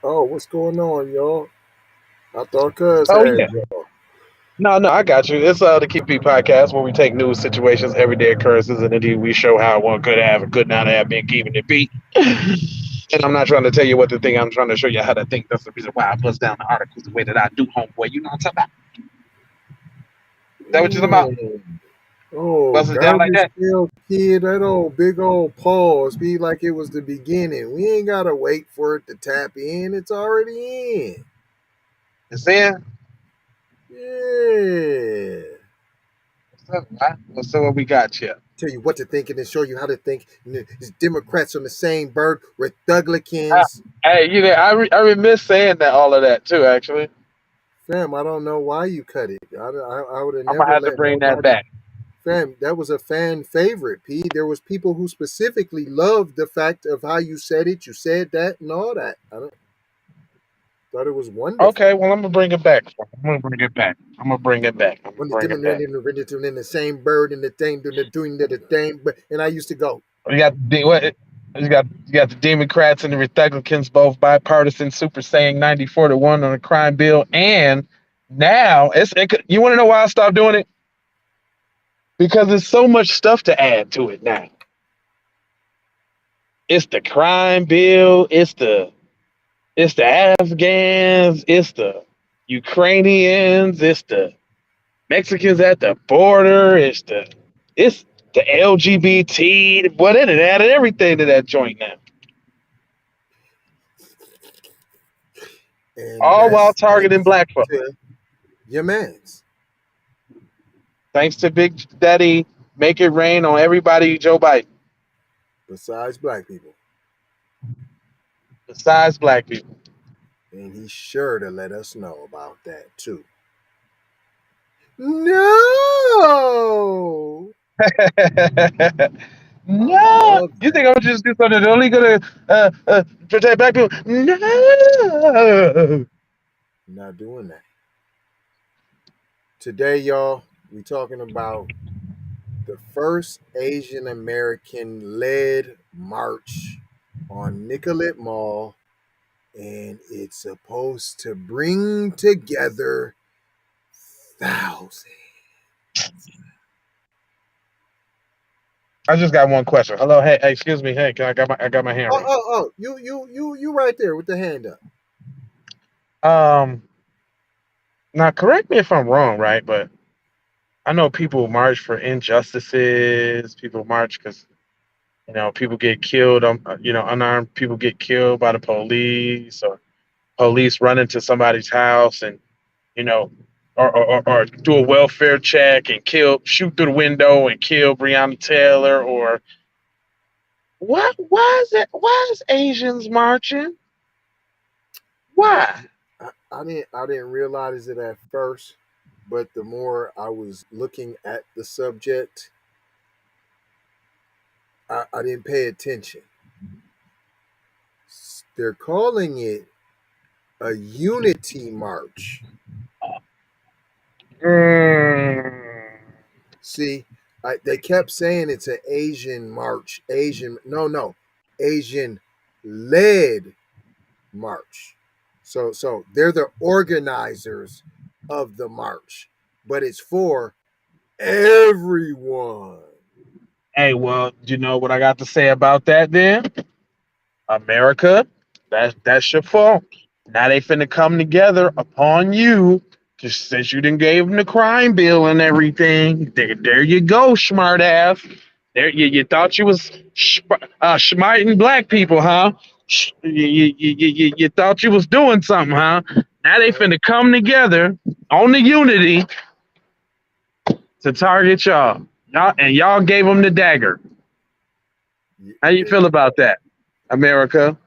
Oh, what's going on, y'all? I thought Cuz Oh had yeah. y'all. No, I got you. It's the Keep Beat podcast where we take news situations, everyday occurrences, and indeed we show how one could have or could not have been keeping it beat. And I'm not trying to tell you what to think. I'm trying to show you how to think. That's the reason why I bust down the articles the way that I do, homeboy. You know what I'm talking about? Is that what you're talking about? Mm. Oh, Bust it down like garbage that? pail kid, that old big old pause be like it was the beginning. We ain't gotta wait for it to tap in. It's already in. It's in. Yeah. What's up, man? What's up? What we got here? Tell you what to think and then show you how to think. It's Democrats on the same bird, Ah, Republicans. hey, I remiss saying that all of that too. Actually, Fam, I don't know why you cut it. I would have I'm gonna never have to let bring that nobody. back. Fam, that was a fan favorite, P. There was people who specifically loved the fact of how you said it. You said that and all that. Thought it was wonderful. Okay, well I'm gonna bring it back. I'm gonna bring it back. I'm gonna bring it back. I'm gonna When the bring it back. Democrats in the same bird and the thing doing the thing, but and I used to go, You got what? You got the Democrats and the Republicans both bipartisan, super saying 94-1 on a crime bill, and now you want to know why I stopped doing it? Because there's so much stuff to add to it now. It's the crime bill. It's the Afghans. It's the Ukrainians. It's the Mexicans at the border. It's the LGBT. What it added everything to that joint now. and All while that's targeting thanks black folks. to your mans. Thanks to Big Daddy, make it rain on everybody, Joe Biden, Besides black people, besides black people. and he's sure to let us know about that too. No, I No, love you that. think I'm just do something that's only gonna protect black people? No. Not doing that today, y'all. We talking about the first Asian American led march on Nicollet Mall, and it's supposed to bring together thousands. I just got one question. Hello, hey, excuse me, hey, I got my hand raised. You right there with the hand up. Um, Now correct me if I'm wrong, right? But I know people march for injustices. People march because people get killed. Unarmed people get killed by the police, or police run into somebody's house and you know, or do a welfare check and shoot through the window and kill Breonna Taylor, or what? Why is Asians marching? Why? I didn't realize it at first, but the more I was looking at the subject, I didn't pay attention. They're calling it a unity march. Mm, See, they kept saying it's an Asian march. No, Asian led march. So they're the organizers of the march, but it's for everyone. hey, well, you know what I got to say about that then? America, that's your fault. Now they finna come together upon you, just since you didn't gave them the crime bill and everything. There you go, smart ass. There you thought you was smiting black people, huh? You thought you was doing something, huh? Now they finna come together on the unity to target y'all. Y'all gave them the dagger. How you They feel about that, America?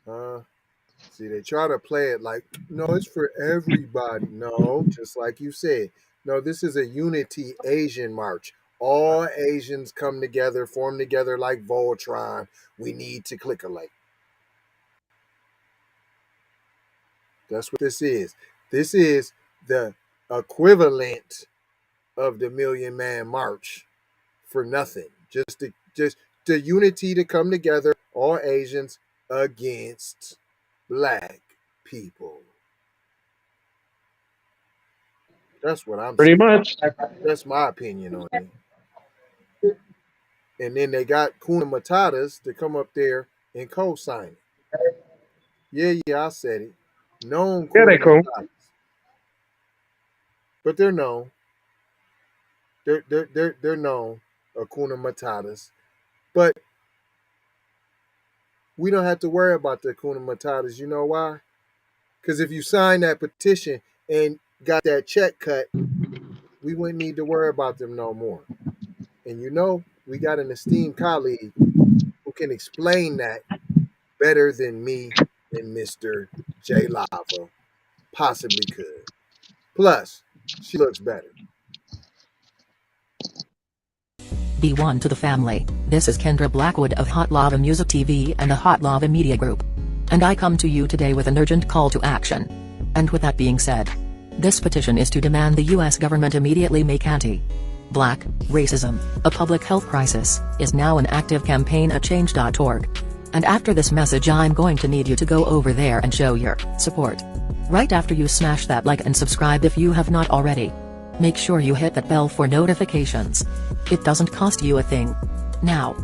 uh, See, they try to play it like, no, it's for everybody. No, just like you said, no, this is a unity Asian march. All Asians come together, form together like Voltron. We need to click a like. That's what this is. This is the equivalent of the Million Man March for nothing. Just the unity to come together, all Asians against black people. That's what I'm Pretty saying. much. That's my opinion on it. And then they got Kuna Matatas to come up there and co-sign it. Yeah, I said it. Known Yeah, they Kuna cool. Matatas. But they're known. They're known Hakuna Matatas. But we don't have to worry about the Hakuna Matatas. You know why? Because if you sign that petition and got that check cut, we wouldn't need to worry about them no more. And we got an esteemed colleague who can explain that better than me and Mr. J Lava possibly could. Plus, she looks better. B1 to the family. This is Kendra Blackwood of Hot Lava Music TV and the Hot Lava Media Group. And I come to you today with an urgent call to action. And with that being said, this petition is to demand the US government immediately make anti-black racism a public health crisis is now an active campaign at change.org. And after this message I'm going to need you to go over there and show your support. Right after you smash that like and subscribe if you have not already. Make sure you hit that bell for notifications. It doesn't cost you a thing. Now,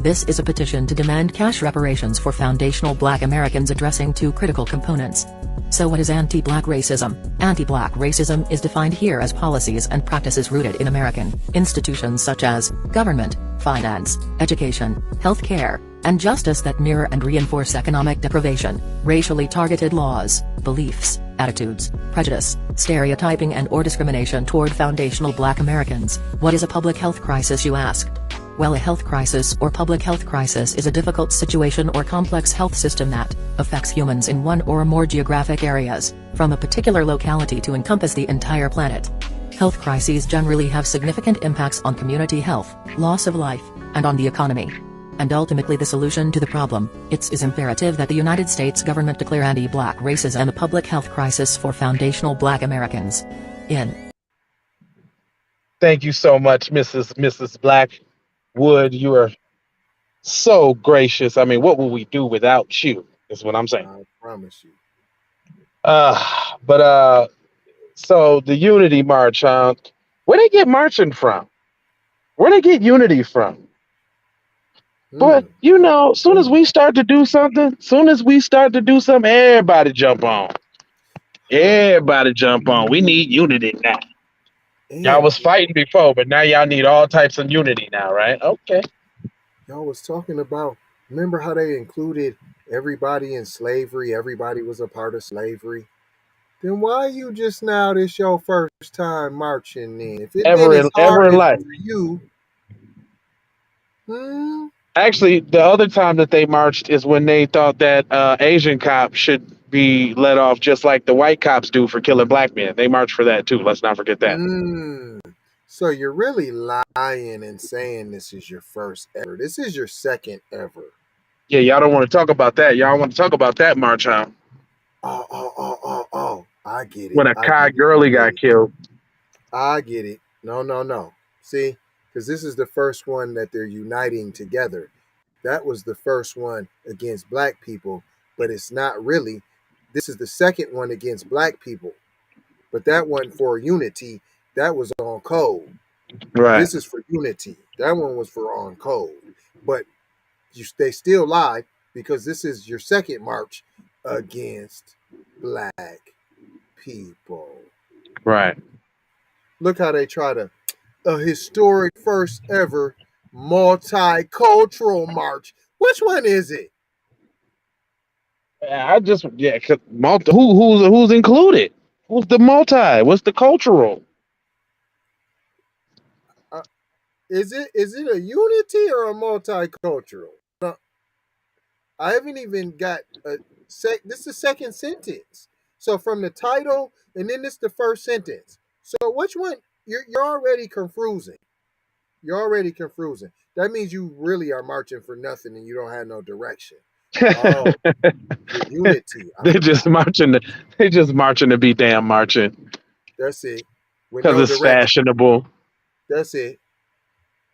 this is a petition to demand cash reparations for foundational Black Americans addressing two critical components. So what is anti-Black racism? Anti-Black racism is defined here as policies and practices rooted in American institutions such as government, finance, education, healthcare, and justice that mirror and reinforce economic deprivation, racially targeted laws, beliefs, attitudes, prejudice, stereotyping and/or discrimination toward foundational Black Americans. What is a public health crisis, you ask? Well, a health crisis or public health crisis is a difficult situation or complex health system that affects humans in one or more geographic areas, from a particular locality to encompass the entire planet. Health crises generally have significant impacts on community health, loss of life, and on the economy. And ultimately the solution to the problem, it is imperative that the United States government declare anti-Black racism a public health crisis for foundational Black Americans. Thank you so much, Mrs. Blackwood. You are so gracious. I mean, what would we do without you? Is what I'm saying. I promise you. So the Unity March, where they get marching from? Where they get unity from? But soon as we start to do something, everybody jump on. Everybody jump on. We need unity now. Y'all was fighting before, but now y'all need all types of unity now, right? Okay. Y'all was talking about, remember how they included everybody in slavery? Everybody was a part of slavery. Then why you just now this your first time marching then? If it Ever been as hard in as life. for you, Actually, the other time that they marched is when they thought that Asian cops should be let off just like the white cops do for killing Black men. They marched for that too. Let's not forget that. So you're really lying and saying this is your first ever. This is your second ever. Yeah, y'all don't want to talk about that. Y'all want to talk about that march, huh? Oh, I get it. When a Kai Gurley got killed. I get it. No. See, because this is the first one that they're uniting together. That was the first one against Black people, but it's not really. This is the second one against Black people, but that one for unity, that was on code. Right. This is for unity. That one was for on code, but they still lie because this is your second march against Black people. Right. Look how they try to a historic first ever multicultural march. Which one is it? Cause who's included? Who's the multi? What's the cultural? Is it a unity or a multicultural? I haven't even got this is the second sentence. So from the title and then this is the first sentence. So which one? You're already confusing. You're already confusing. That means you really are marching for nothing and you don't have no direction. Oh, unity. They're just marching to be damn marching. That's it. Because it's fashionable. That's it.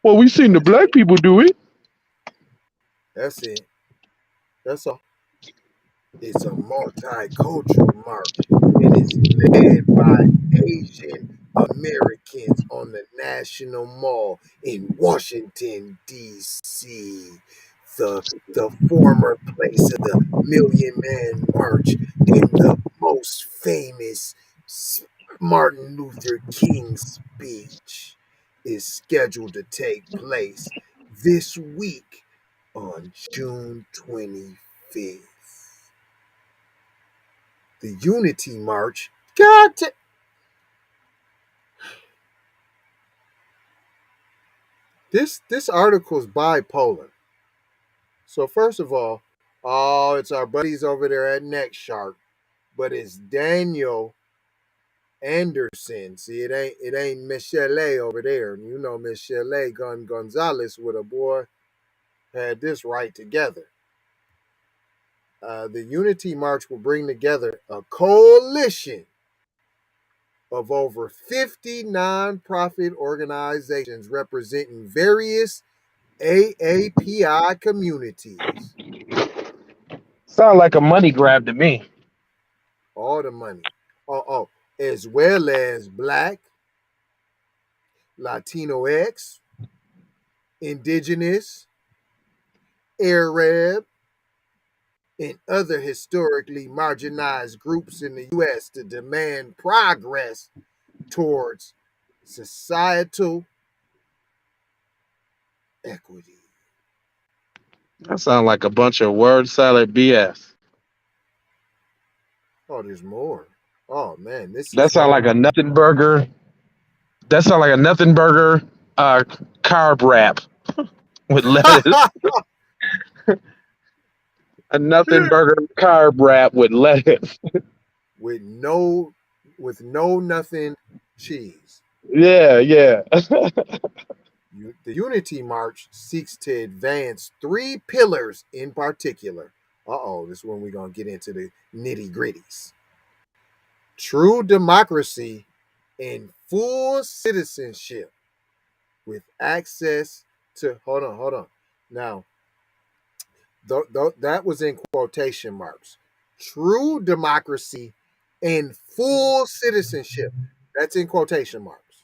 Well, we seen the black people do it. That's it. That's all. It's a multicultural march and it's led by Asian Americans on the National Mall in Washington, D.C., the former place of the Million Man March and the most famous Martin Luther King speech is scheduled to take place this week on June 25th. The Unity March. This article is bipolar. So first of all, oh, it's our buddies over there at Next Shark, but it's Daniel Anderson. See, it ain't Michelle over there. You know Michelle Gonzalez with a boy had this right together. The Unity March will bring together a coalition of over 50 nonprofit organizations representing various AAPI communities. Sound like a money grab to me. All the money. Oh, as well as Black, Latinx, Indigenous, Arab, and other historically marginalized groups in the U.S. to demand progress towards societal equity. That sound like a bunch of word salad BS. Oh, there's more. Oh man, this That is sound like a nothing burger. That sound like a nothing burger carb wrap with lettuce. A nothing burger carb wrap with lettuce. with no nothing cheese. Yeah. The Unity March seeks to advance three pillars in particular. This is when we're going to get into the nitty gritties. True democracy and full citizenship with access to, hold on. Now, that was in quotation marks. True democracy and full citizenship. That's in quotation marks.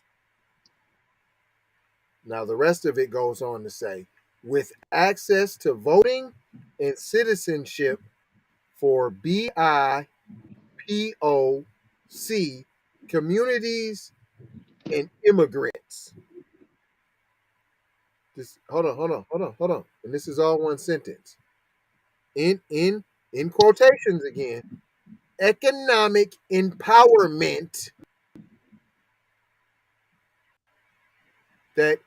Now, the rest of it goes on to say, with access to voting and citizenship for BIPOC communities and immigrants. Just hold on. And this is all one sentence. In quotations again, economic empowerment that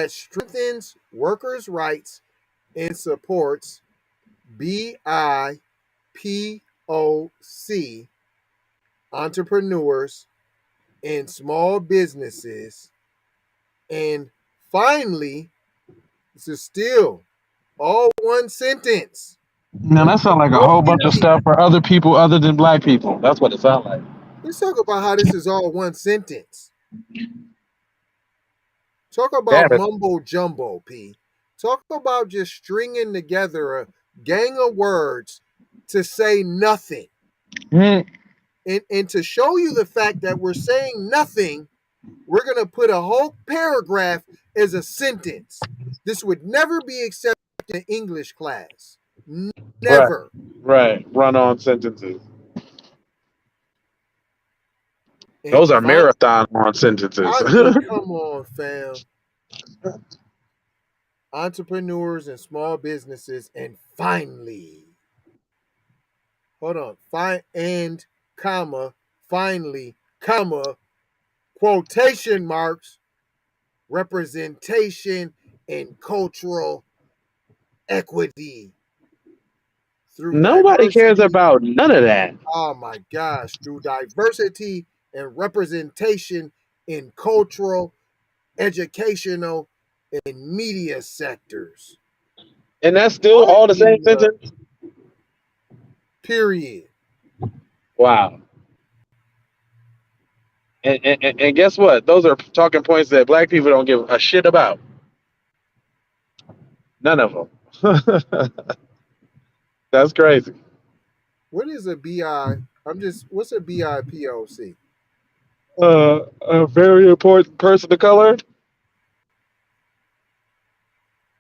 strengthens workers' rights and supports BIPOC entrepreneurs and small businesses. And finally, this is still all one sentence. Now that sounds like a whole bunch of stuff for other people other than black people. That's what it sounds like. Let's talk about how this is all one sentence. Talk about Damn it. mumbo jumbo, P. Talk about just stringing together a gang of words to say nothing. Mm. And to show you the fact that we're saying nothing, we're going to put a whole paragraph as a sentence. This would never be accepted in English class. Never. Right. Run on sentences. And Those are marathon on sentences. I mean, come on, fam. Entrepreneurs and small businesses, and finally, hold on, finally, quotation marks, representation and cultural equity. Nobody cares about none of that. Oh my gosh, through diversity and representation in cultural, educational, and media sectors. And that's still all the same sentence? Period. Wow. And guess what? Those are talking points that black people don't give a shit about. None of them. That's crazy. What is a BI? What's a BIPOC? A very important person of color.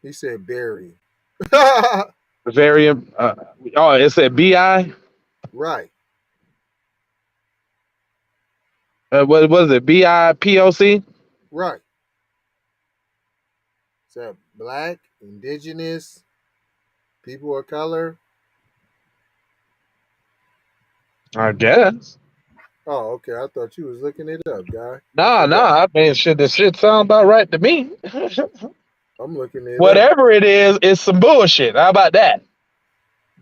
He said Barry. Very. Oh, it said BI. Right. What was it? BIPOC. Right. So black, indigenous, people of color. I guess. Oh, okay. I thought you was looking it up, guy. I Nah, forgot. nah. I mean, shit. The shit sound about right to me. I'm looking it up. Whatever it is, it's some bullshit. How about that?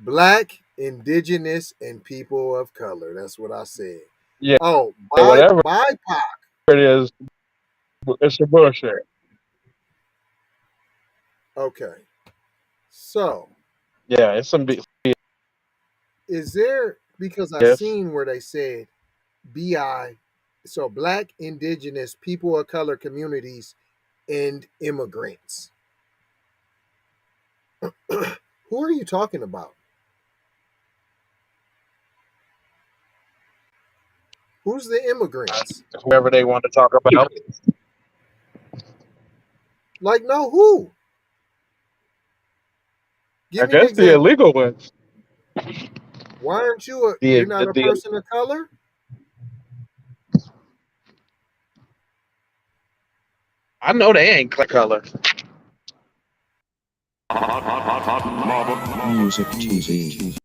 Black, indigenous, and people of color. That's what I said. Yeah. Oh, Whatever BIPOC. it is, it's some bullshit. Okay. So, Yeah, it's some. is there, because I Yes. seen where they said BI, so black, indigenous, people of color communities, and immigrants. Who are you talking about? Who's the immigrants? Whoever they want to talk about. Like, no, who? I Give me an guess the example. illegal ones. Why aren't you The you're not a the person of color? I know they ain't color. Music TV.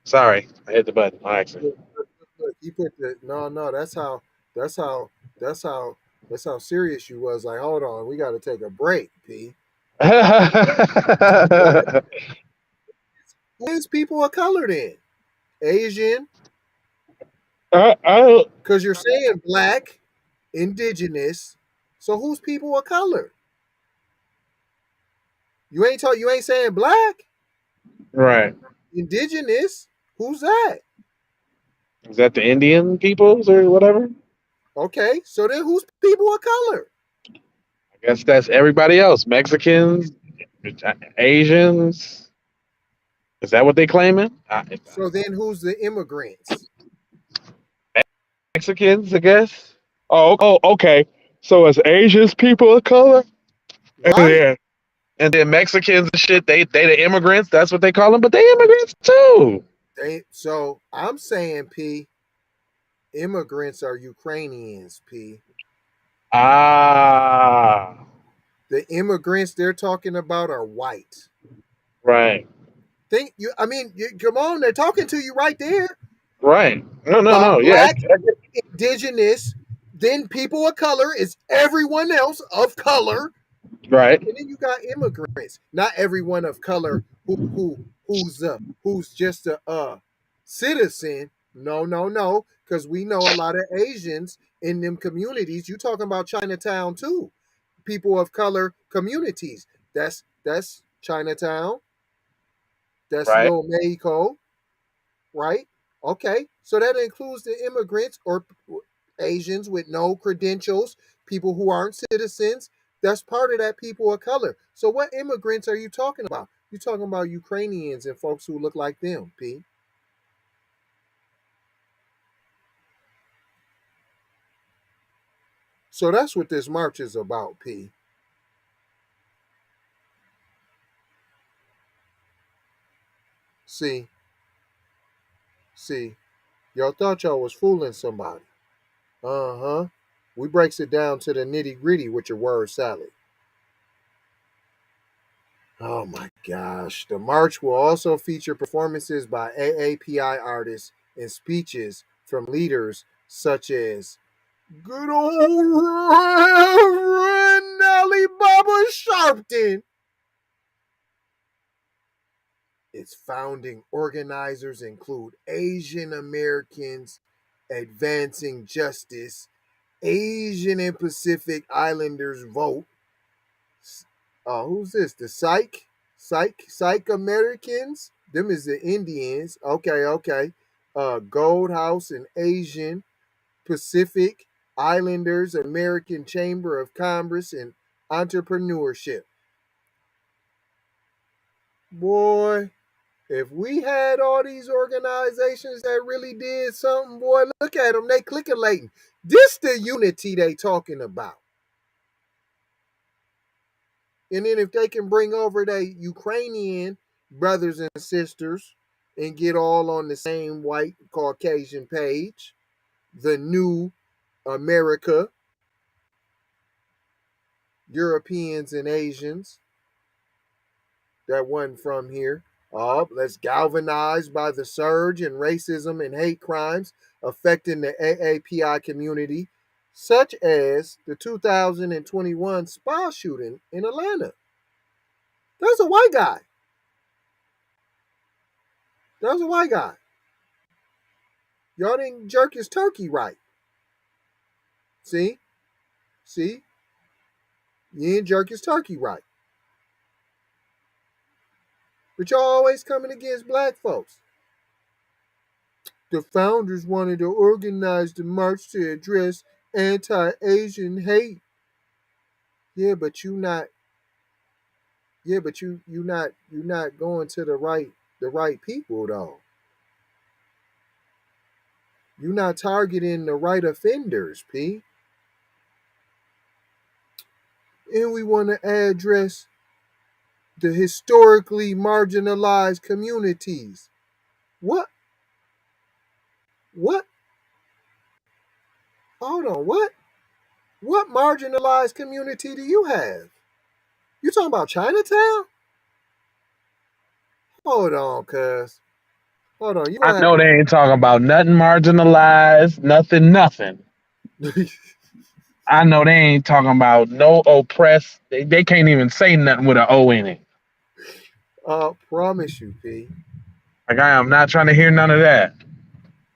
Sorry, I hit the button on accident. Look, you put the no, that's how that's how that's how serious you was. Like, hold on, we gotta take a break, P. What? Who is people of color then? Asian, I because you're saying black, indigenous. So who's people of color? You ain't saying black, right. indigenous. Who's that? Is that the Indian peoples or whatever? Okay, so then who's people of color? I guess that's everybody else. Mexicans, Asians. Is that what they claiming? So then who's the immigrants? Mexicans, I guess. Oh, okay. So it's Asians people of color? Right? Yeah. And then Mexicans and shit, they the immigrants. That's what they call them, but they immigrants too. So I'm saying, P, immigrants are Ukrainians, P. Ah, The immigrants they're talking about are white. right, Come on, they're talking to you right there. right. No. Yeah, Black, indigenous, then people of color is everyone else of color. right, And then you got immigrants. Not everyone of color who's just a citizen. No. Because we know a lot of Asians in them communities. You talking about Chinatown too. People of color communities. That's Chinatown. That's right, Little Mexico, right? Okay. So that includes the immigrants or Asians with no credentials, people who aren't citizens. That's part of that people of color. So what immigrants are you talking about? You're talking about Ukrainians and folks who look like them, P. So that's what this march is about, P. See, see, y'all thought y'all was fooling somebody. Uh-huh. We breaks it down to the nitty-gritty with your word salad. Oh my gosh. The march will also feature performances by AAPI artists and speeches from leaders such as good old Reverend Nellie Baba Sharpton. Its founding organizers include Asian Americans Advancing Justice, Asian and Pacific Islanders Vote. Who's this? The Psych Americans. Them is the Indians. Okay. Gold House and Asian Pacific Islanders American Chamber of Commerce and Entrepreneurship. Boy, if we had all these organizations that really did something, boy, look at them. They clickulating. This the unity they talking about. And then if they can bring over their Ukrainian brothers and sisters and get all on the same white Caucasian page, the new America, Europeans and Asians that wasn't from here. Let's galvanize by the surge in racism and hate crimes affecting the AAPI community, such as the 2021 spa shooting in Atlanta. That was a white guy. That was a white guy. Y'all didn't jerk his turkey right. See? You didn't jerk his turkey right. But y'all always coming against black folks. The founders wanted to organize the march to address anti-Asian hate. Yeah, but you not going to the right people though. You're not targeting the right offenders, P. And we want to address the historically marginalized communities. What? Hold on, what? What marginalized community do you have? You talking about Chinatown? Hold on, cuz. Hold on, you I don't know they ain't talking about nothing marginalized, nothing. have. I know they ain't talking about no oppressed. They can't even say nothing with an O in it. Promise you, P. Like I am not trying to hear none of that.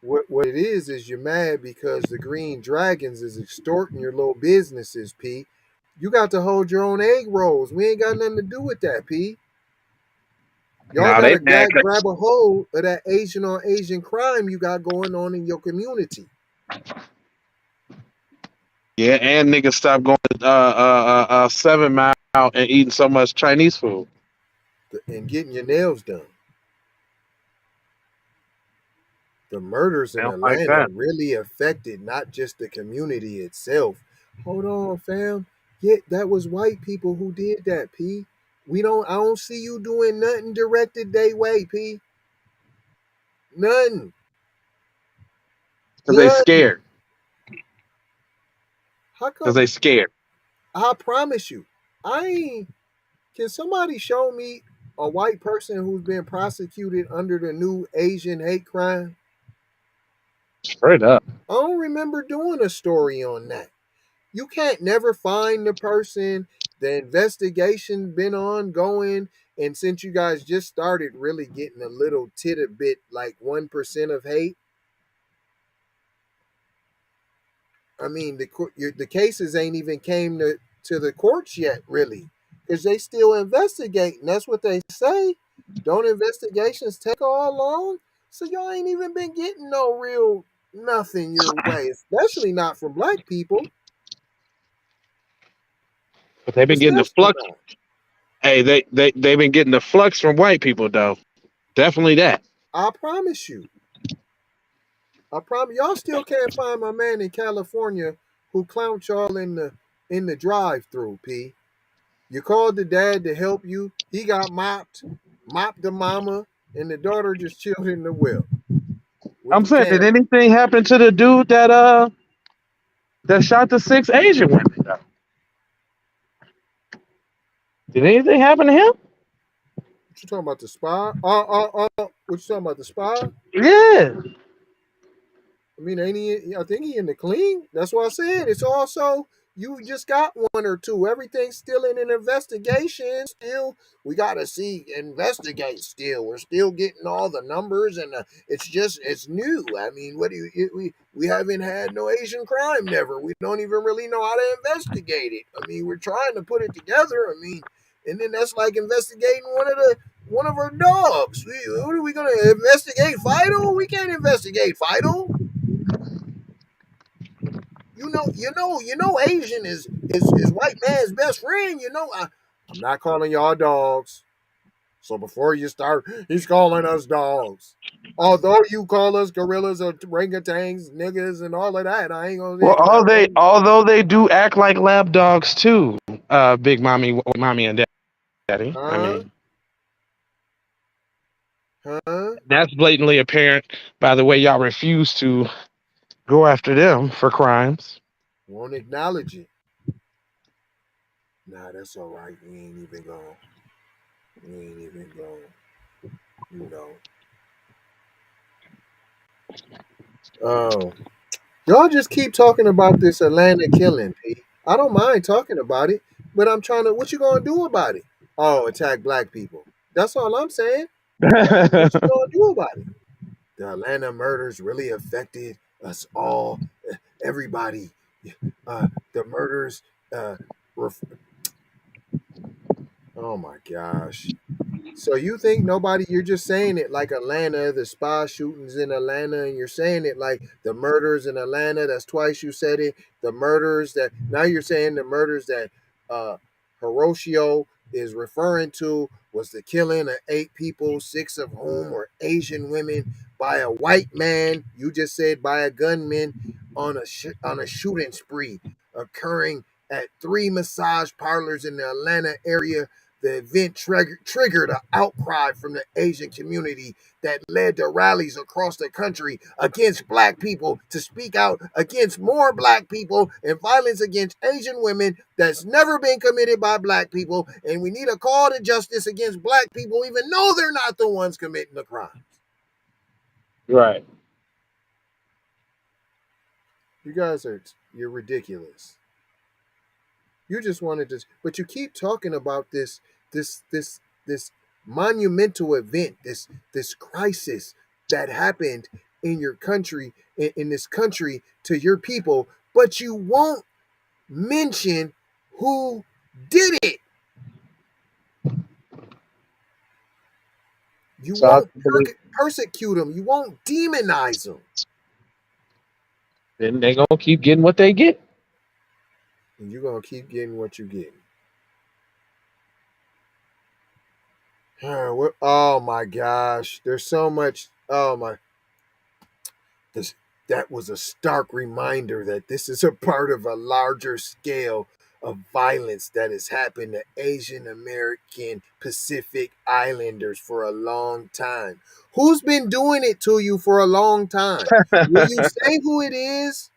What it is you're mad because the Green Dragons is extorting your little businesses, P. You got to hold your own egg rolls. We ain't got nothing to do with that, P. Y'all Nah, they gotta mad. grab a hold of that Asian on Asian crime you got going on in your community. Yeah, and niggas stop going to 7 Mile and eating so much Chinese food. And getting your nails done. The murders They in don't like Atlanta that. really affected not just the community itself. Hold on, fam. Yeah, that was white people who did that, P. I don't see you doing nothing directed they way, P. None. Because they None. scared. How Because come? they scared. I promise you. I ain't. Can somebody show me a white person who's been prosecuted under the new Asian hate crime? Straight up. I don't remember doing a story on that. You can't never find the person. The investigation been ongoing, and since you guys just started really getting a little bit like 1% of hate, I mean the cases ain't even came to the courts yet, really, because they still investigating. That's what they say. Don't investigations take all long? So y'all ain't even been getting no real nothing your way, especially not from black people, But they've been getting the especially flux. not. Hey, they've been getting the flux from white people though. Definitely that. I promise you. I promise y'all still can't find my man in California who clowned y'all in the drive-through, P. You called the dad to help you. He got mopped the mama, and the daughter just chilled in the whip with I'm the saying, did camera. anything happen to the dude that shot the 6 Asian women though? Did anything happen to him? What you talking about the spy? What you talking about the spy? Yeah. I mean, ain't he? I think he in the clean. That's what I said. It's also you just got one or two. Everything's still in an investigation. Still, we gotta see investigate. Still, we're still getting all the numbers, and it's new. I mean, what do we haven't had no Asian crime never. We don't even really know how to investigate it. I mean, we're trying to put it together. I mean, and then that's like investigating one of our dogs. What are we gonna investigate? Fido? We can't investigate Fido. Asian is white man's best friend. I'm not calling y'all dogs. So before you start, he's calling us dogs. Although you call us gorillas or orangutans, niggas, and all of that, I ain't gonna Well, say that. although they do act like lap dogs too, big mommy and daddy. I Huh? mean, Huh? that's blatantly apparent by the way y'all refuse to go after them for crimes. Won't acknowledge it. Nah, that's all right. We ain't even going. We ain't even going. You know. Oh, y'all just keep talking about this Atlanta killing, P. I don't mind talking about it, but I'm trying to. What you gonna do about it? Oh, attack black people. That's all I'm saying. What you gonna do about it? The Atlanta murders really affected us all, everybody. The murders. Ref- oh my gosh. So you think nobody? You're just saying it like Atlanta, the spa shootings in Atlanta, and you're saying it like the murders in Atlanta. That's twice you said it. The murders that now you're saying the murders that uh, Hiroshio is referring to was the killing of 8 people, 6 of whom were Asian women by a white man. You just said by a gunman on a shooting spree occurring at 3 massage parlors in the Atlanta area. The event triggered an outcry from the Asian community that led to rallies across the country against black people to speak out against more black people and violence against Asian women that's never been committed by black people. And we need a call to justice against black people, even though they're not the ones committing the crime. Right. You're ridiculous. You just wanted to, but you keep talking about this monumental event, this crisis that happened in your country, in this country to your people, but you won't mention who did it. You So I won't believe persecute them. You won't demonize them. then they gonna keep getting what they get. And you're gonna keep getting what you get. Oh my gosh, there's so much. Oh my, this that was a stark reminder that this is a part of a larger scale of violence that has happened to Asian American Pacific Islanders for a long time. Who's been doing it to you for a long time? Will you say who it is?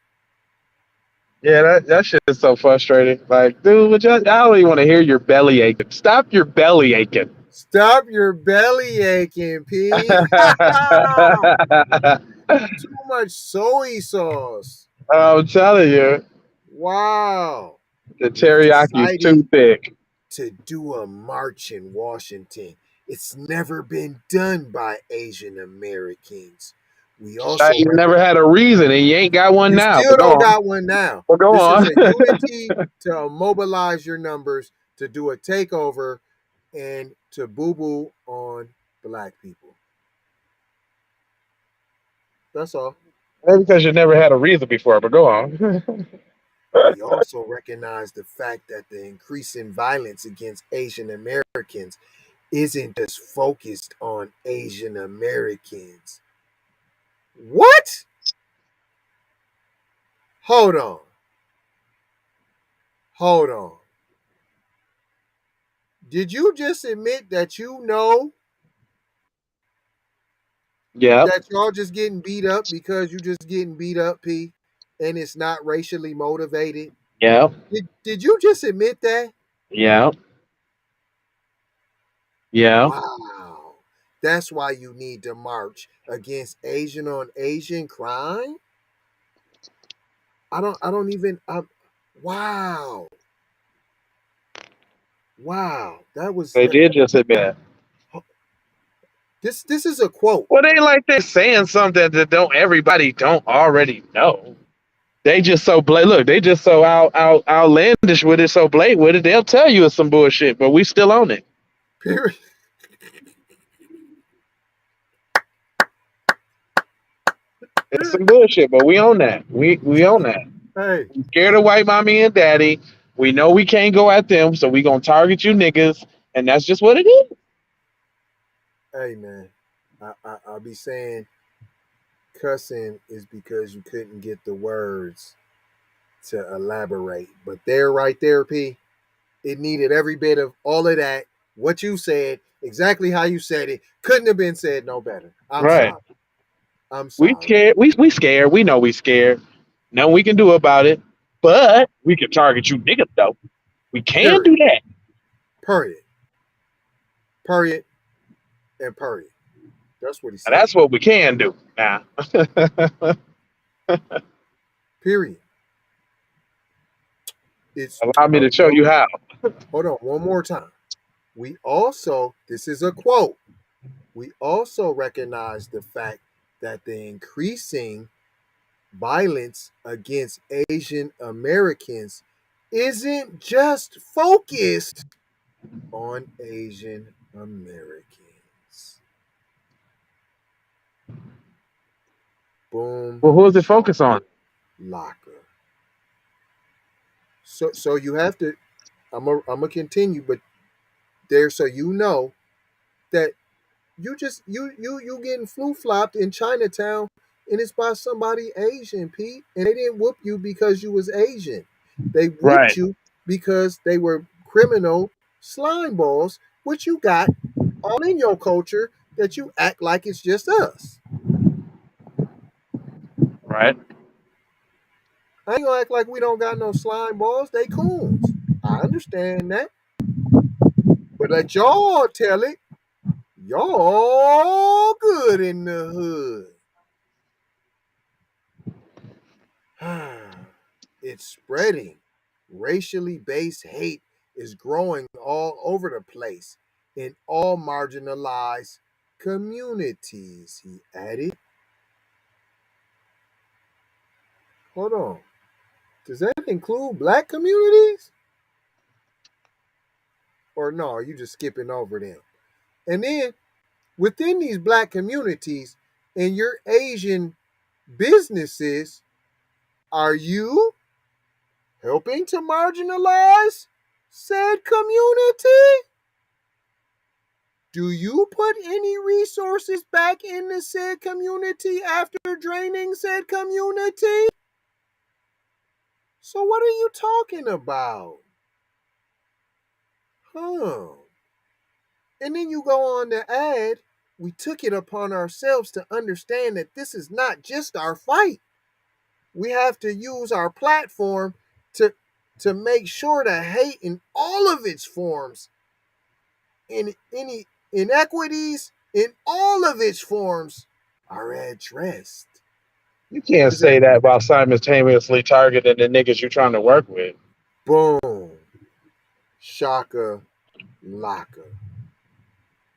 Yeah, that shit is so frustrating. Like, dude, I don't even want to hear your belly aching. Stop your belly aching. Stop your belly aching, P. Too much soy sauce. I'm telling you, Wow. the We've teriyaki is decided too thick. to do a march in Washington. It's never been done by Asian Americans. We also You never had a reason, and you ain't got one you now. still But go don't on. got one now. But go This is on. a unity to mobilize your numbers to do a takeover and to boo boo on black people. That's all. Maybe because you never had a reason before. But go on. We also recognize the fact that the increasing violence against Asian Americans isn't just focused on Asian Americans. What? Hold on. Hold on. Did you just admit that you know Yep. that y'all just getting beat up because you just getting beat up, P, and it's not racially motivated? Yep. Did you just admit that? Yep. Yep. Wow. That's why you need to march against Asian on Asian crime? I don't even wow. Wow. That was They did just admit it. this is a quote. Well, they like they're saying something that don't everybody don't already know. They just so look, they just so outlandish with it, so blatant with it. They'll tell you it's some bullshit, but we still own it. Period. It's some bullshit, but we own that. We own that. Hey, We scared of white mommy and daddy. We know we can't go at them, so we gonna target you niggas, and that's just what it is. hey, man. I'll be saying cussing is because you couldn't get the words to elaborate. But there, right there, P, it needed every bit of all of that. What you said, exactly how you said it, couldn't have been said no better. I'm Right. sorry. I'm We sorry. scared. We scared. We know we scared. Nothing we can do about it. But we can target you niggas though. We can Period. do that. Period. Period. And period. That's what he And said. that's what we can do. Now. Period. It's Allow me to show one, you how. hold on one more time. We also, this is a quote. We also recognize the fact that the increasing violence against Asian Americans isn't just focused on Asian Americans. Boom, Well, who is it focus on? locker. So you have to. I'm gonna continue, but there, so you know that you getting flu flopped in Chinatown, and it's by somebody Asian, Pete, and they didn't whoop you because you was Asian. They whooped Right. you because they were criminal slime balls, which you got all in your culture that you act like it's just us. Right. I ain't gonna act like we don't got no slime balls. They coons. I understand that, but let y'all tell it. Y'all good in the hood. It's spreading. Racially based hate is growing all over the place in all marginalized communities, he added. Hold on. Does that include black communities? Or no, are you just skipping over them? And then within these black communities and your Asian businesses, are you helping to marginalize said community? Do you put any resources back into said community after draining said community? So what are you talking about? Huh. And then you go on to add, we took it upon ourselves to understand that this is not just our fight. We have to use our platform to make sure that hate in all of its forms, in any inequities in all of its forms, are addressed. You can't Is that say that while simultaneously targeting the niggas you're trying to work with. boom, shaka, laka,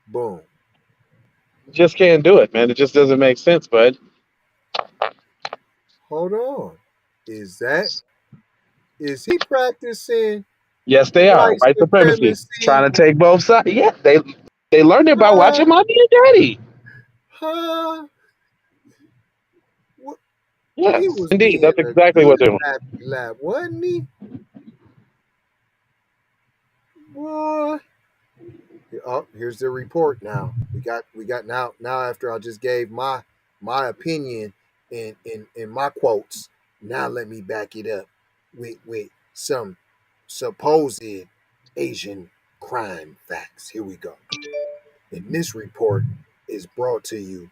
boom. You just can't do it, man. It just doesn't make sense, bud. Hold on. Is he practicing Yes, they are. white White supremacy. supremacy? Trying to take both sides. Yeah, they learned it by Huh? watching mommy and daddy. Huh? What? He Yes, was indeed. being That's a exactly what good they're doing. happy lap, wasn't he? Boy. Oh, here's the report now. We got now after I just gave my opinion in my quotes. Now let me back it up with some supposed Asian crime facts. Here we go. And this report is brought to you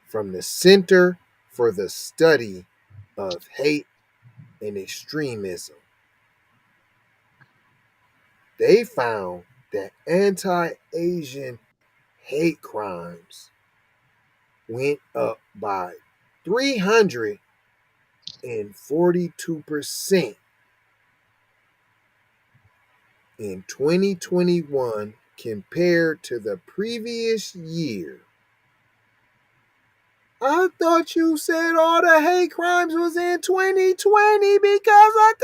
from the Center for the Study of Hate and Extremism. They found that anti-Asian hate crimes went up by 342% in 2021 compared to the previous year. I thought you said all the hate crimes was in 2020 because of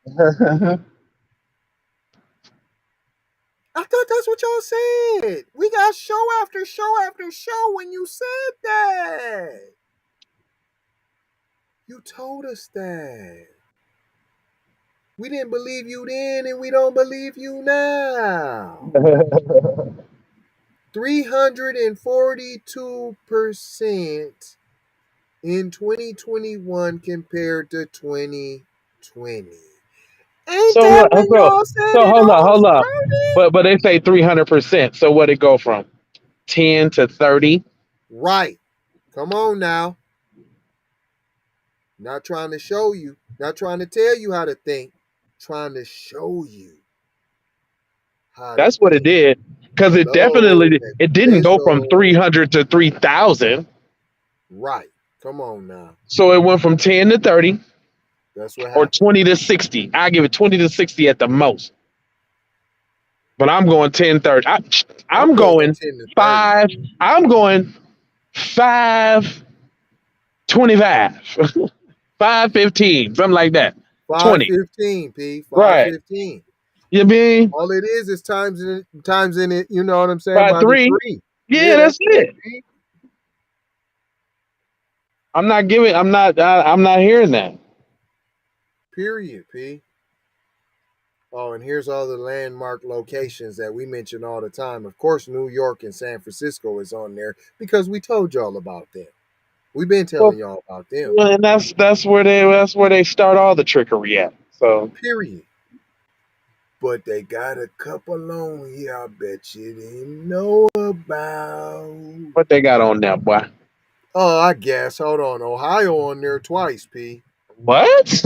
COVID. I thought that's what y'all said. We got show after show after show when you said that. You told us that. We didn't believe you then, and we don't believe you now. 342% in 2021 compared to 2020. Ain't So that what? when y'all said So it hold on, all hold on. started? But they say 300%. So what it go from 10 to 30? Right. Come on now. Not trying to show you, not trying to tell you how to think, trying to show you how to That's what it think. did. Because Hello, it didn't go from Peso. 300 to 3,000. Right. Come on now. So it went from 10 to 30 That's what or happened. 20 to 60. I give it 20 to 60 at the most. But I'm going 10, 30. I'm I'm going going 10 to 30. 5. I'm going 5, 25, 5, 15, something like that. 20. 515, P. Right. 515. You mean All it is times in it, you know what I'm saying, by by the 3? three. Yeah, Yeah, that's that's it, it. P. I'm not hearing that. Period, P. Oh, and here's all the landmark locations that we mention all the time. Of course, New York and San Francisco is on there because we told y'all about them. We've been Well, telling y'all about them. well, and that's where they start all the trickery at. So Period. But they got a couple on here I bet you didn't know about. what they got on there, boy? Oh, I guess. Hold on. Ohio on there twice, P. What?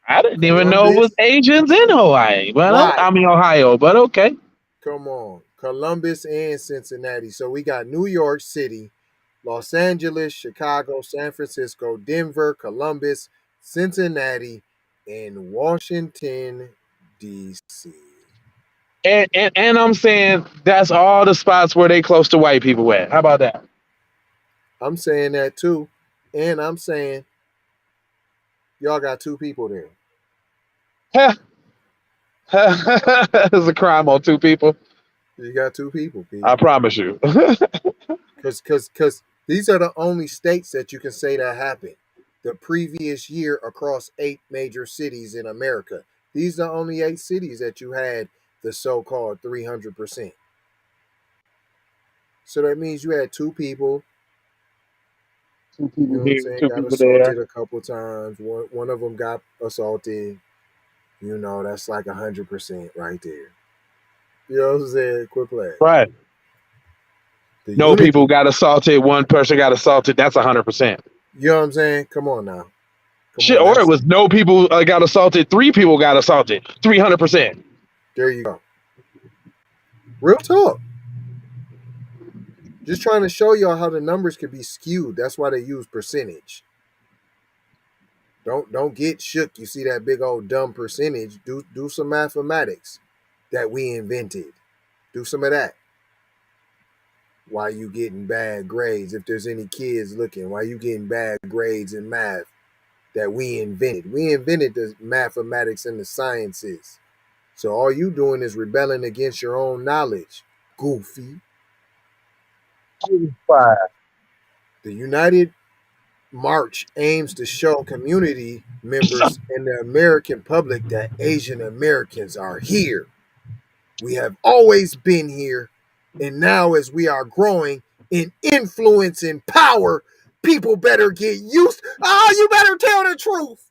I didn't even know it was Columbus. Asians in Hawaii, but Right. I mean Ohio, but okay. Come on. Columbus and Cincinnati. So we got New York City, Los Angeles, Chicago, San Francisco, Denver, Columbus, Cincinnati, and Washington, D.C. And I'm saying that's all the spots where they close to white people at. How about that? I'm saying that too. And I'm saying y'all got two people there. It's a crime on two people. You got two people, P. I promise you. Because these are the only states that you can say that happened. The previous year across 8 major cities in America. These are the only 8 cities that you had the so-called 300%. So that means you had two people, Two you people know what I'm here, saying, two got people there. assaulted a couple times. One of them got assaulted. You know, that's like 100% right there. You know what I'm saying? Quit playing. Right. The No people unity. got assaulted. One person got assaulted. That's 100%. You know what I'm saying? Come on now. Come Shit, on. or it That's was no people got assaulted. 3 people got assaulted. 300%. there you go. Real talk. Just trying to show y'all how the numbers could be skewed. That's why they use percentage. Don't get shook. You see that big old dumb percentage. Do some mathematics that we invented. Do some of that. Why you getting bad grades? If there's any kids looking, why you getting bad grades in math that we invented? We invented the mathematics and the sciences. So all you doing is rebelling against your own knowledge. Goofy. The United March aims to show community members and the American public that Asian Americans are here. We have always been here, and now as we are growing in influence and power, people better get used. Oh, you better tell the truth.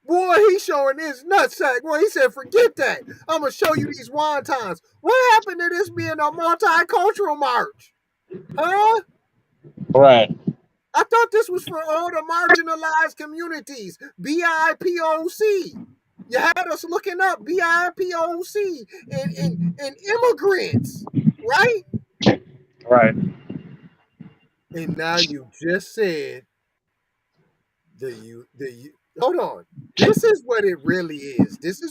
Boy, he's showing his nutsack. Boy, he said, forget that. I'm going to show you these wontons. What happened to this being a multicultural march? Huh? Right. I thought this was for all the marginalized communities. BIPOC. You had us looking up BIPOC and immigrants, right? Right. And now you just said hold on. This is what it really is. This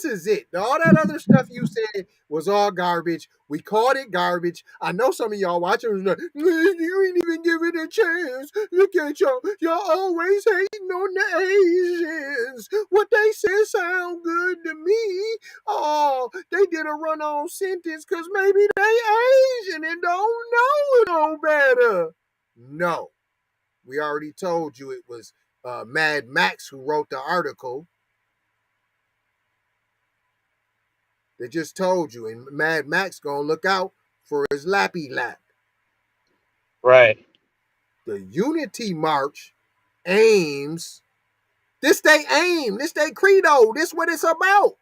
is it. All that other stuff you said was all garbage. We called it garbage. I know some of y'all watching was like, you ain't even give it a chance. Look at y'all. Y'all always hating on the Asians. What they say sound good to me. Oh, they did a run-on sentence because maybe they Asian and don't know no better. No. We already told you it was Mad Max who wrote the article. They just told you, and Mad Max gonna look out for his lappy lap. Right. The Unity March aims. This they aim. This they credo. This what it's about.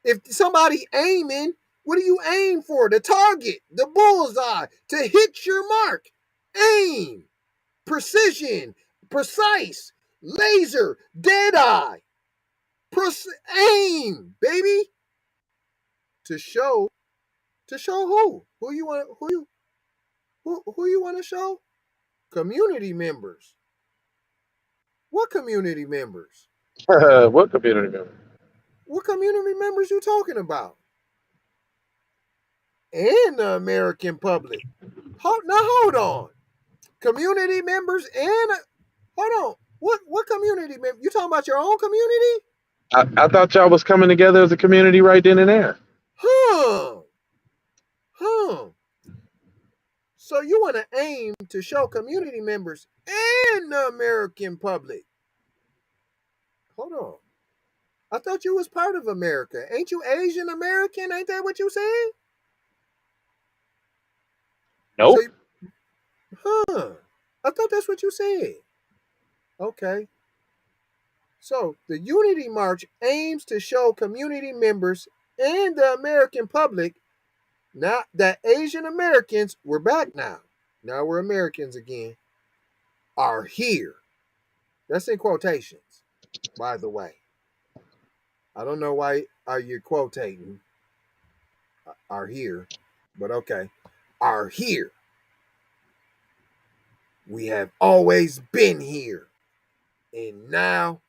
If somebody aiming, what do you aim for? The target, the bullseye, to hit your mark. Aim, precision, precise, laser, dead eye. Aim, baby. To show who? Who you want? Who you want to show? Community members. What community members? What community member? What community members you talking about? And the American public. Now hold on. Community members and hold on. What community member? You talking about your own community? I thought y'all was coming together as a community right then and there. Huh. Huh. So you want to aim to show community members and the American public. Hold on. I thought you was part of America. Ain't you Asian American? Ain't that what you said? Nope. I thought that's what you said. Okay. So the Unity March aims to show community members and the American public now that Asian Americans, we're back now. Now we're Americans again, are here. That's in quotations, by the way. I don't know why are you quotating are here, but okay. Are here. We have always been here. And now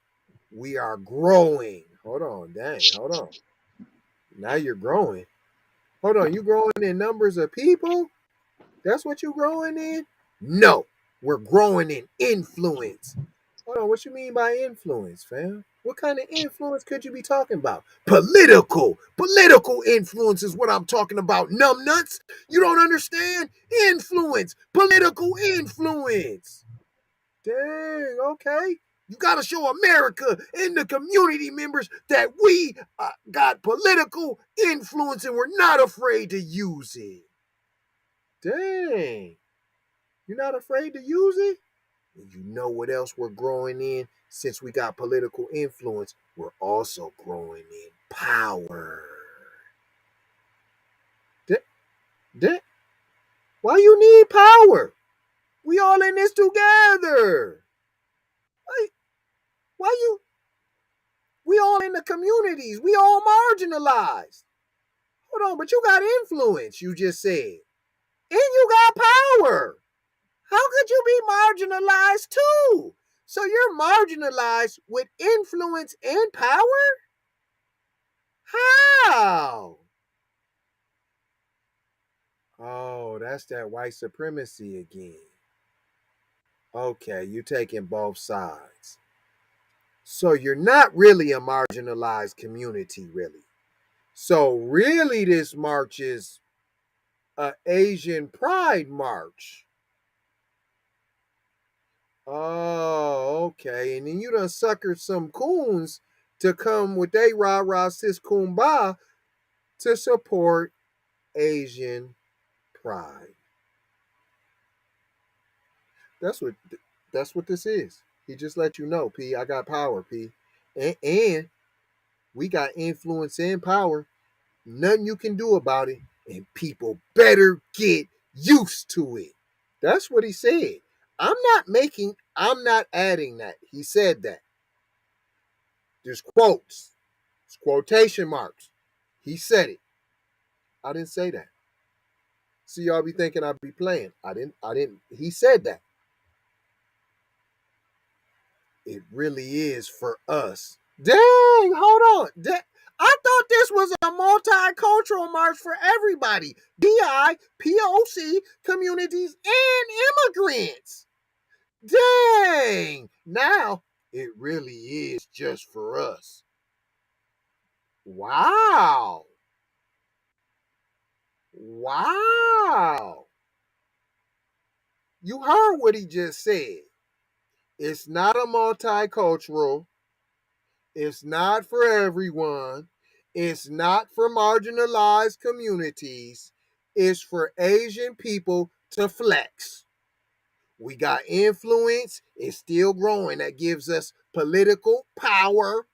we are growing. Hold on, dang, hold on. Now you're growing. Hold on, you growing in numbers of people? That's what you growing in? No, we're growing in influence. Hold on, what you mean by influence, fam? What kind of influence could you be talking about? Political influence is what I'm talking about, numbnuts. You don't understand? Influence, political influence. Dang, okay. You got to show America and the community members that we got political influence and we're not afraid to use it. Dang. You're not afraid to use it? And you know what else we're growing in? Since we got political influence, we're also growing in power. Why you need power? We all in this together. Why you? We all in the communities. We all marginalized. Hold on, but you got influence, you just said. And you got power. How could you be marginalized too? So you're marginalized with influence and power? How? Oh, that's that white supremacy again. Okay, you're taking both sides. So you're not really a marginalized community, really. So really this march is an Asian pride march. Oh, okay. And then you done suckered some coons to come with they rah-rah sis kumbah to support Asian pride. That's what this is. He just let you know, P. I got power, P. And we got influence and power. Nothing you can do about it. And people better get used to it. That's what he said. I'm not adding that. He said that. There's quotes. It's quotation marks. He said it. I didn't say that. See, y'all be thinking I'd be playing. I didn't. He said that. It really is for us. Dang, hold on. I thought this was a multicultural march for everybody. BI, POC, communities, and immigrants. Dang. Now, it really is just for us. Wow. Wow. You heard what he just said. It's not a multicultural. It's not for everyone. It's not for marginalized communities. It's for Asian people to flex. We got influence. It's still growing. That gives us political power.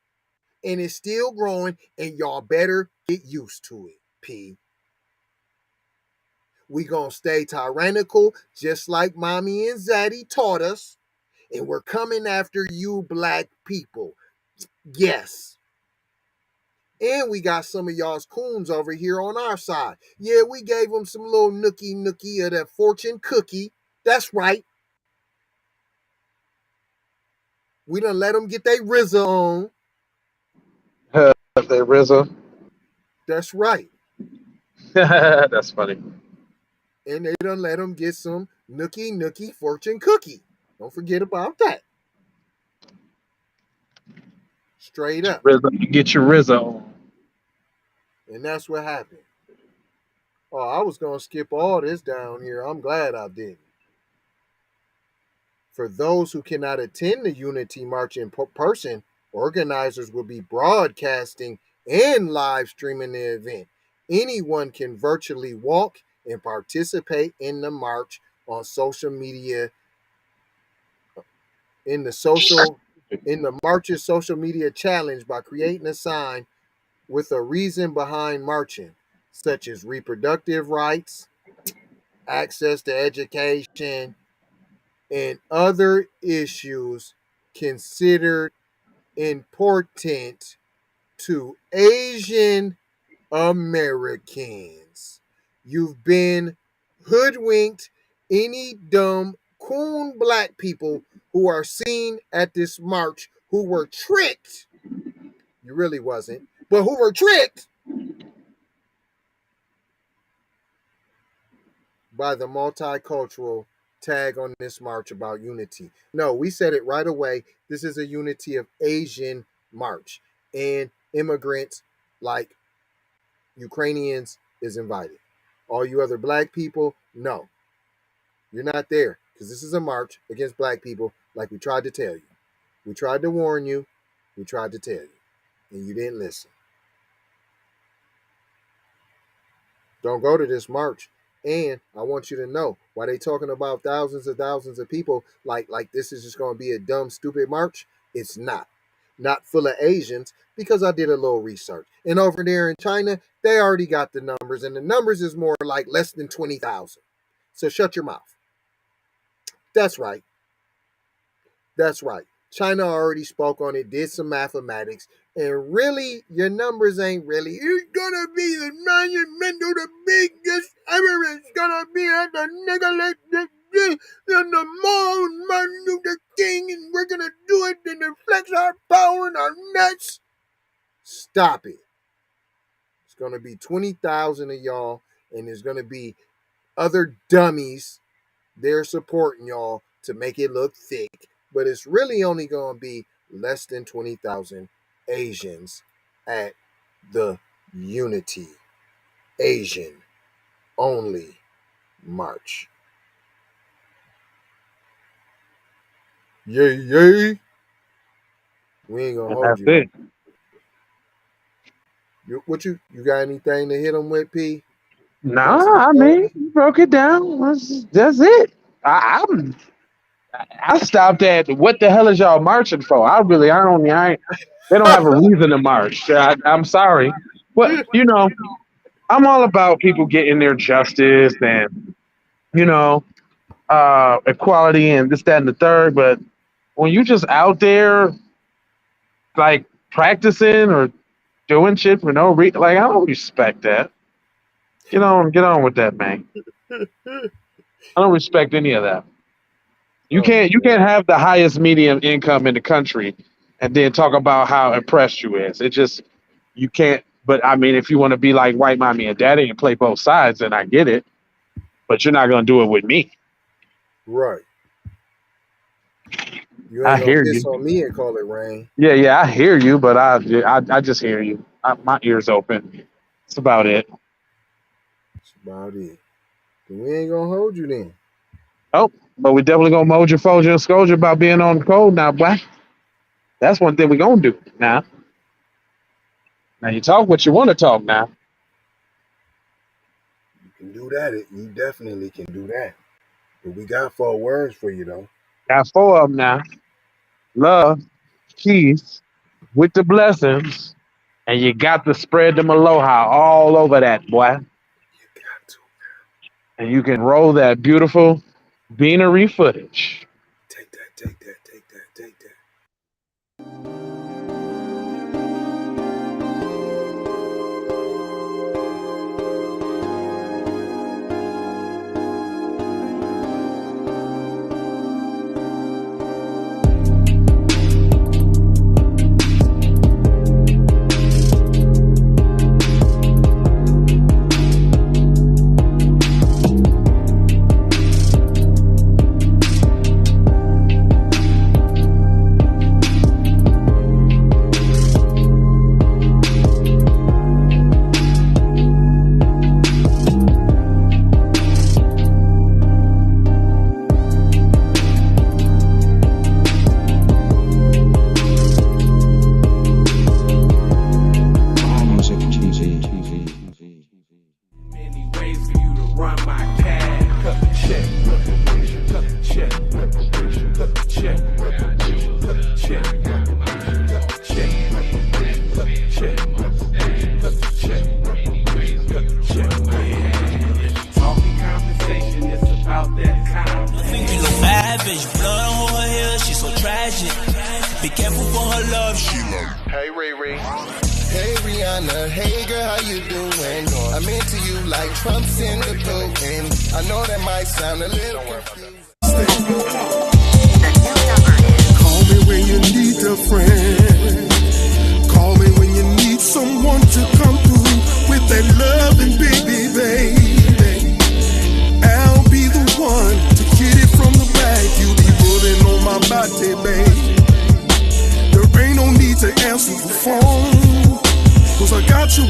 And it's still growing. And y'all better get used to it, P. We gonna stay tyrannical just like Mommy and Zaddy taught us. And we're coming after you black people. Yes. And we got some of y'all's coons over here on our side. Yeah, we gave them some little nookie of that fortune cookie. That's right. We done let them get their RZA on. They RZA. That's right. That's funny. And they done let them get some nookie fortune cookie. Don't forget about that. Straight up. Get your RZA on. And that's what happened. Oh, I was going to skip all this down here. I'm glad I didn't. For those who cannot attend the Unity March in person, organizers will be broadcasting and live streaming the event. Anyone can virtually walk and participate in the march on social media, in the march's social media challenge by creating a sign with a reason behind marching, such as reproductive rights, access to education, and other issues considered important to Asian Americans. You've been hoodwinked. Any dumb coon black people who are seen at this march who were tricked, you really wasn't, but who were tricked by the multicultural tag on this march about unity. No, we said it right away. This is a unity of Asian march, and immigrants like Ukrainians is invited. All you other black people, no, you're not there, because this is a march against black people, like we tried to tell you. We tried to warn you. We tried to tell you, and you didn't listen. Don't go to this march. And I want you to know why they talking about thousands of people like this is just going to be a dumb, stupid march. It's not. Not full of Asians, because I did a little research. And over there in China, they already got the numbers, and the numbers is more like less than 20,000. So shut your mouth. That's right. That's right. China already spoke on it, did some mathematics, and really, your numbers ain't really. It's gonna be the monumental, the biggest ever. It's gonna be at the nigga in the mall, Martin Luther King, and we're gonna do it and it flex our power and our nuts. Stop it. It's gonna be 20,000 of y'all, and there's gonna be other dummies there supporting y'all to make it look thick. But it's really only going to be less than 20,000 Asians at the Unity Asian only march. Yay, yay. We ain't going to hold you. You got anything to hit them with, P? Nah, I mean, you broke it down. That's it. I stopped at what the hell is y'all marching for? They don't have a reason to march. I'm sorry. But, I'm all about people getting their justice and, equality and this, that, and the third. But when you just out there, like, practicing or doing shit for no reason, like, I don't respect that. Get on with that, man. I don't respect any of that. You can't have the highest medium income in the country and then talk about how impressed you is. It just, you can't. But I mean, if you want to be like white mommy and daddy and play both sides, then I get it. But you're not gonna do it with me. Right. You ain't gonna piss on me and call it rain. Yeah, I hear you, but I just hear you. My ears open. That's about it. That's about it. Then we ain't gonna hold you then. Oh. But we definitely gonna mold your, fold your, and scold you about being on the code now, boy. That's one thing we gonna do now. Now you talk what you want to talk now. You can do that. You definitely can do that. But we got 4 words for you, though. Got 4 of them now. Love, peace, with the blessings, and you got to spread them aloha all over that, boy. You got to. And you can roll that beautiful beanery footage. Take that, take that, take that, take that.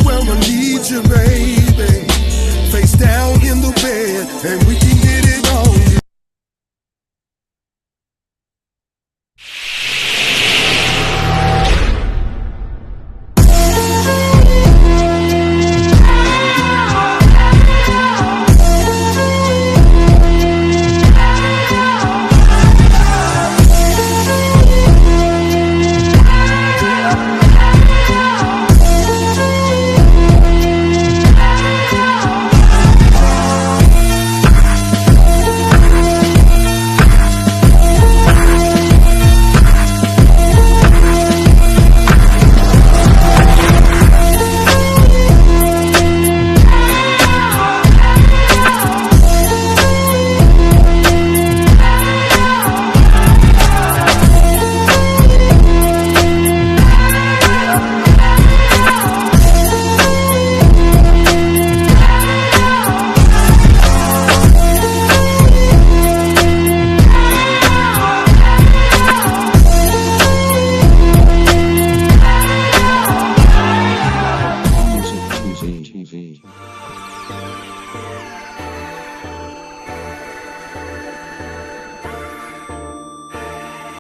Where I need you, baby. Face down in the bed, and we can get